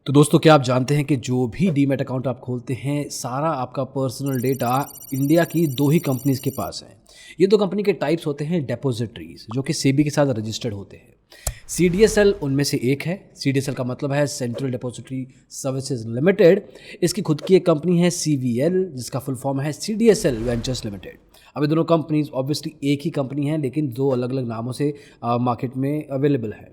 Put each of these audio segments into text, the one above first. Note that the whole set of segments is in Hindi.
तो दोस्तों, क्या आप जानते हैं कि जो भी डीमैट अकाउंट आप खोलते हैं, सारा आपका पर्सनल डेटा इंडिया की 2 ही कंपनीज़ के पास है। ये 2 कंपनी के टाइप्स होते हैं डिपॉज़िटरीज़, जो कि सेबी के साथ रजिस्टर्ड होते हैं। सीडीएसएल उनमें से एक है। सीडीएसएल का मतलब है सेंट्रल डिपॉजिटरी सर्विसेज लिमिटेड। इसकी खुद की एक कंपनी है सीवीएल, जिसका फुल फॉर्म है सीडीएसएल वेंचर्स लिमिटेड। अब ये दोनों कंपनीज़ ऑब्वियसली एक ही कंपनी है, लेकिन 2 अलग-अलग नामों से मार्केट में अवेलेबल है।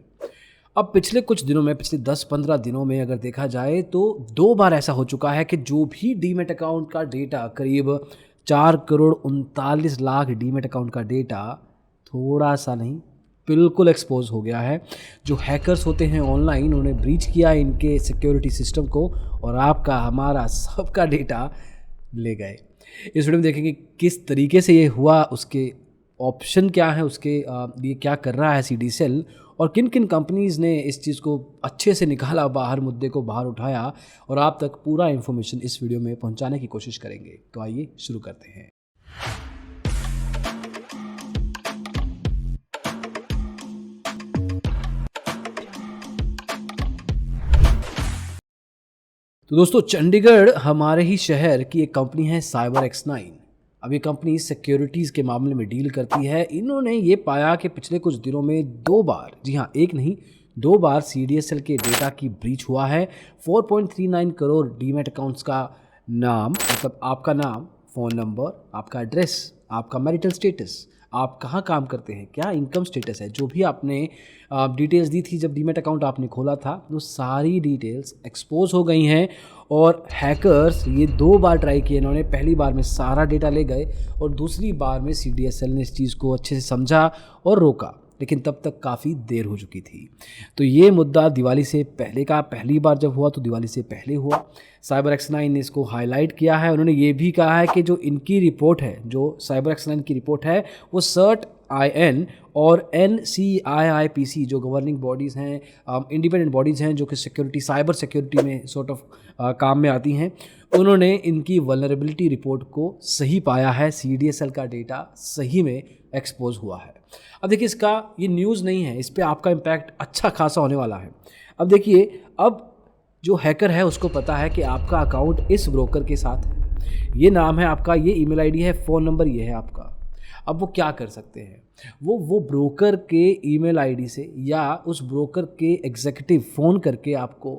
अब पिछले कुछ दिनों में, पिछले 10-15 दिनों में अगर देखा जाए तो 2 बार ऐसा हो चुका है कि जो भी डीमैट अकाउंट का डेटा, करीब 4 करोड़ 39 लाख डीमैट अकाउंट का डेटा थोड़ा सा नहीं, बिल्कुल एक्सपोज हो गया है। जो हैकर्स होते हैं ऑनलाइन, उन्होंने ब्रीच किया इनके सिक्योरिटी सिस्टम को और आपका, हमारा, सबका डेटा ले गए। इस वीडियो में देखेंगे किस तरीके से ये हुआ, उसके ऑप्शन क्या है, उसके लिए क्या कर रहा है सीडीएसएल, और किन किन कंपनीज़ ने इस चीज़ को अच्छे से निकाला बाहर, मुद्दे को बाहर उठाया, और आप तक पूरा इन्फॉर्मेशन इस वीडियो में पहुंचाने की कोशिश करेंगे। तो आइए शुरू करते हैं। तो दोस्तों, चंडीगढ़ हमारे ही शहर की एक कंपनी है CyberX9। अब ये कंपनी सिक्योरिटीज़ के मामले में डील करती है। इन्होंने ये पाया कि पिछले कुछ दिनों में 2 बार, जी हाँ, एक नहीं 2 बार सीडीएसएल के डेटा की ब्रीच हुआ है। 4.39 करोड़ डीमैट अकाउंट्स का नाम, मतलब आपका नाम, फ़ोन नंबर, आपका एड्रेस, आपका मैरिटल स्टेटस, आप कहाँ काम करते हैं, क्या इनकम स्टेटस है, जो भी आपने डिटेल्स दी थी जब डीमैट अकाउंट आपने खोला था, वो सारी डिटेल्स एक्सपोज हो गई हैं। और हैकर्स ये 2 बार ट्राई किए इन्होंने। पहली बार में सारा डेटा ले गए और दूसरी बार में सीडीएसएल ने इस चीज़ को अच्छे से समझा और रोका, लेकिन तब तक काफ़ी देर हो चुकी थी। तो ये मुद्दा दिवाली से पहले का, पहली बार जब हुआ तो दिवाली से पहले हुआ। CyberX9 ने इसको हाईलाइट किया है। उन्होंने ये भी कहा है कि जो इनकी रिपोर्ट है, जो CyberX9 की रिपोर्ट है, वो CERT-IN और NCIIPC, जो गवर्निंग बॉडीज़ हैं, इंडिपेंडेंट बॉडीज़ हैं, जो कि सिक्योरिटी, साइबर सिक्योरिटी में सॉर्ट ऑफ काम में आती हैं, उन्होंने इनकी वल्नरेबिलिटी रिपोर्ट को सही पाया है। सीडीएसएल का डेटा सही में एक्सपोज हुआ है। अब देखिए, इसका ये न्यूज़ नहीं है, इस पे आपका इम्पैक्ट अच्छा खासा होने वाला है। अब देखिए, अब जो हैकर है उसको पता है कि आपका अकाउंट इस ब्रोकर के साथ है, ये नाम है आपका, ये ईमेल आईडी है, फ़ोन नंबर ये है आपका। अब वो क्या कर सकते हैं, वो ब्रोकर के ईमेल आईडी से या उस ब्रोकर के एग्जीक्यूटिव फ़ोन करके आपको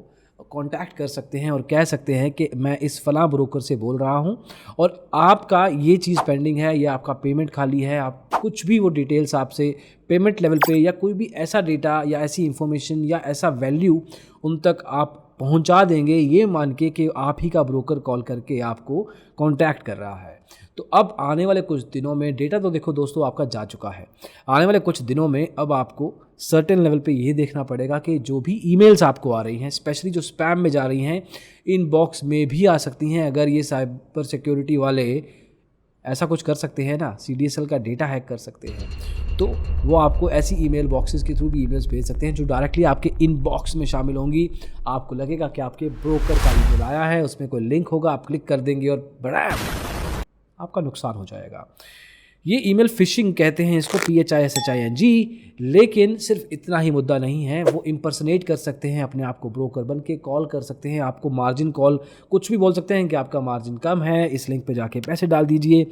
कांटेक्ट कर सकते हैं और कह सकते हैं कि मैं इस फलां ब्रोकर से बोल रहा हूं और आपका ये चीज़ पेंडिंग है, या आपका पेमेंट खाली है, आप कुछ भी वो डिटेल्स आपसे पेमेंट लेवल पे, या कोई भी ऐसा डेटा या ऐसी इंफॉर्मेशन या ऐसा वैल्यू उन तक आप पहुंचा देंगे, ये मान के कि आप ही का ब्रोकर कॉल करके आपको कांटेक्ट कर रहा है। तो अब आने वाले कुछ दिनों में, डेटा तो देखो दोस्तों आपका जा चुका है, आने वाले कुछ दिनों में अब आपको सर्टेन लेवल पे ये देखना पड़ेगा कि जो भी ईमेल्स आपको आ रही हैं, स्पेशली जो स्पैम में जा रही हैं, इनबॉक्स में भी आ सकती हैं। अगर ये साइबर सिक्योरिटी वाले ऐसा कुछ कर सकते हैं ना, सीडीएसएल का डेटा हैक कर सकते हैं, तो वो आपको ऐसी ईमेल बॉक्सेस के थ्रू भी ईमेल्स भेज सकते हैं जो डायरेक्टली आपके इनबॉक्स में शामिल होंगी। आपको लगेगा कि आपके ब्रोकर का ईमेल आया है, उसमें कोई लिंक होगा, आप क्लिक कर देंगे और बड़ा आपका नुकसान हो जाएगा। ये ईमेल फिशिंग कहते हैं इसको, PHISHING। लेकिन सिर्फ इतना ही मुद्दा नहीं है, वो इम्पर्सनेट कर सकते हैं अपने आप को ब्रोकर बन के, कॉल कर सकते हैं आपको, मार्जिन कॉल, कुछ भी बोल सकते हैं कि आपका मार्जिन कम है, इस लिंक पे जाके पैसे डाल दीजिए।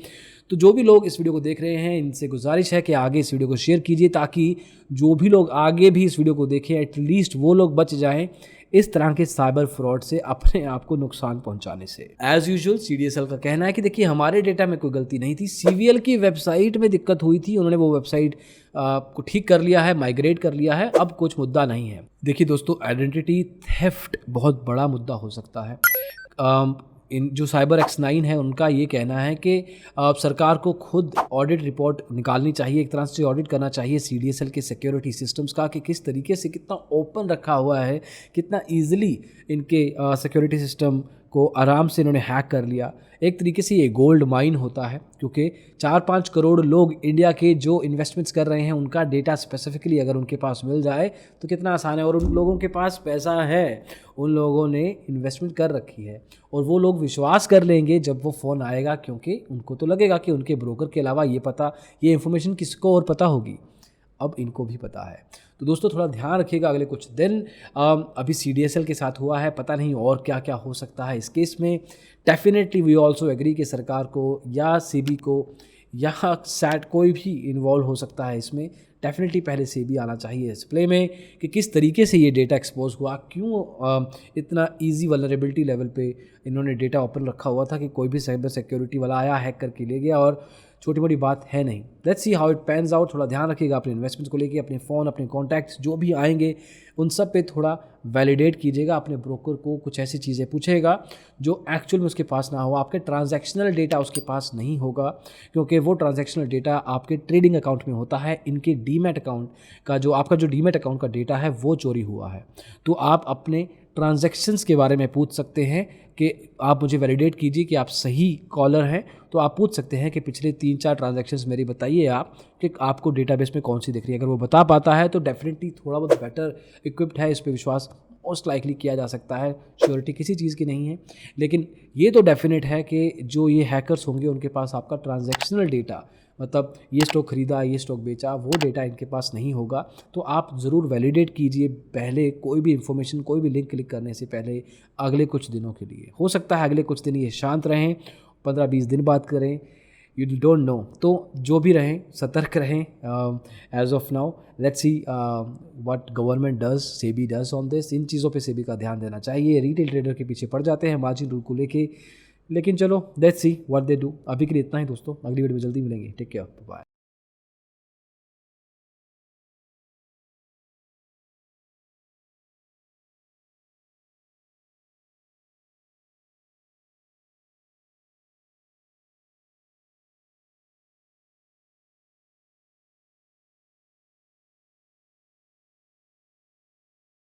तो जो भी लोग इस वीडियो को देख रहे हैं, इनसे गुजारिश है कि आगे इस वीडियो को शेयर कीजिए, ताकि जो भी लोग आगे भी इस वीडियो को देखें, एटलीस्ट वो लोग बच जाएं इस तरह के साइबर फ्रॉड से, अपने आप को नुकसान पहुंचाने से। एज यूजुअल सीडीएसएल का कहना है कि देखिए, हमारे डेटा में कोई गलती नहीं थी, सीवीएल की वेबसाइट में दिक्कत हुई थी, उन्होंने वो वेबसाइट को ठीक कर लिया है, माइग्रेट कर लिया है, अब कुछ मुद्दा नहीं है। देखिए दोस्तों, आइडेंटिटी थेफ्ट बहुत बड़ा मुद्दा हो सकता है। इन जो CyberX9 है, उनका ये कहना है कि सरकार को खुद ऑडिट रिपोर्ट निकालनी चाहिए, एक तरह से ऑडिट करना चाहिए सीडीएसएल के सिक्योरिटी सिस्टम्स का, कि किस तरीके से, कितना ओपन रखा हुआ है, कितना ईजिली इनके सिक्योरिटी सिस्टम को आराम से इन्होंने हैक कर लिया। एक तरीके से ये गोल्ड माइन होता है, क्योंकि 4-5 करोड़ लोग इंडिया के जो इन्वेस्टमेंट्स कर रहे हैं, उनका डेटा स्पेसिफिकली अगर उनके पास मिल जाए तो कितना आसान है। और उन लोगों के पास पैसा है, उन लोगों ने इन्वेस्टमेंट कर रखी है, और वो लोग विश्वास कर लेंगे जब वो फ़ोन आएगा, क्योंकि उनको तो लगेगा कि उनके ब्रोकर के अलावा ये इन्फॉर्मेशन किसको और पता होगी। अब इनको भी पता है। तो दोस्तों थोड़ा ध्यान रखिएगा अगले कुछ दिन। अभी CDSL के साथ हुआ है, पता नहीं और क्या क्या हो सकता है इस केस में। डेफिनेटली वी ऑल्सो एग्री कि सरकार को या सेबी को या सैट कोई भी इन्वॉल्व हो सकता है इसमें। डेफिनेटली पहले सेबी आना चाहिए इस प्ले में कि किस तरीके से ये डेटा एक्सपोज हुआ, क्यों इतना इजी वल्नरेबिलिटी लेवल पे इन्होंने डेटा ओपन रखा हुआ था कि कोई भी साइबर सिक्योरिटी वाला आया, हैक करके ले गया, और छोटी मोटी बात है नहीं। Let's see how it pans out. थोड़ा ध्यान रखिएगा अपने इन्वेस्टमेंट्स को लेके, अपने फ़ोन, अपने कॉन्टैक्ट्स जो भी आएंगे उन सब पे थोड़ा वैलिडेट कीजिएगा। अपने ब्रोकर को कुछ ऐसी चीज़ें पूछेगा जो एक्चुअल में उसके पास ना हो। आपके ट्रांजैक्शनल डेटा उसके पास नहीं होगा, क्योंकि वो ट्रांजैक्शनल डेटा आपके ट्रेडिंग अकाउंट में होता है। इनके डीमैट अकाउंट का जो आपका जो डीमैट अकाउंट का डेटा है वो चोरी हुआ है। तो आप अपने ट्रांजैक्शंस के बारे में पूछ सकते हैं कि आप मुझे वैलिडेट कीजिए कि आप सही कॉलर हैं। तो आप पूछ सकते हैं कि पिछले 3-4 ट्रांजैक्शंस मेरी बताइए आप कि आपको डेटाबेस में कौन सी दिख रही है। अगर वो बता पाता है तो डेफिनेटली थोड़ा बहुत बेटर इक्विप्ड है, इस पे विश्वास मोस्ट लाइकली किया जा सकता है। श्योरिटी किसी चीज़ की नहीं है, लेकिन ये तो डेफिनेट है कि जो ये हैकर्स होंगे उनके पास आपका ट्रांजैक्शनल डेटा, मतलब ये स्टॉक खरीदा, ये स्टॉक बेचा, वो डेटा इनके पास नहीं होगा। तो आप ज़रूर वैलिडेट कीजिए पहले कोई भी इन्फॉर्मेशन, कोई भी लिंक क्लिक करने से पहले अगले कुछ दिनों के लिए। हो सकता है अगले कुछ दिन ये शांत रहें, 15-20 दिन बात करें, यू डोंट नो। तो जो भी रहें सतर्क रहें। As of now let's see what government does, SEBI does on this. इन चीज़ों पे सेबी का ध्यान देना चाहिए। रिटेल ट्रेडर के पीछे पड़ जाते हैं मार्जिन रूल को लेके, लेकिन चलो let's see what they do. अभी के लिए इतना ही दोस्तों, अगली वीडियो में जल्दी मिलेंगे। Take care, bye.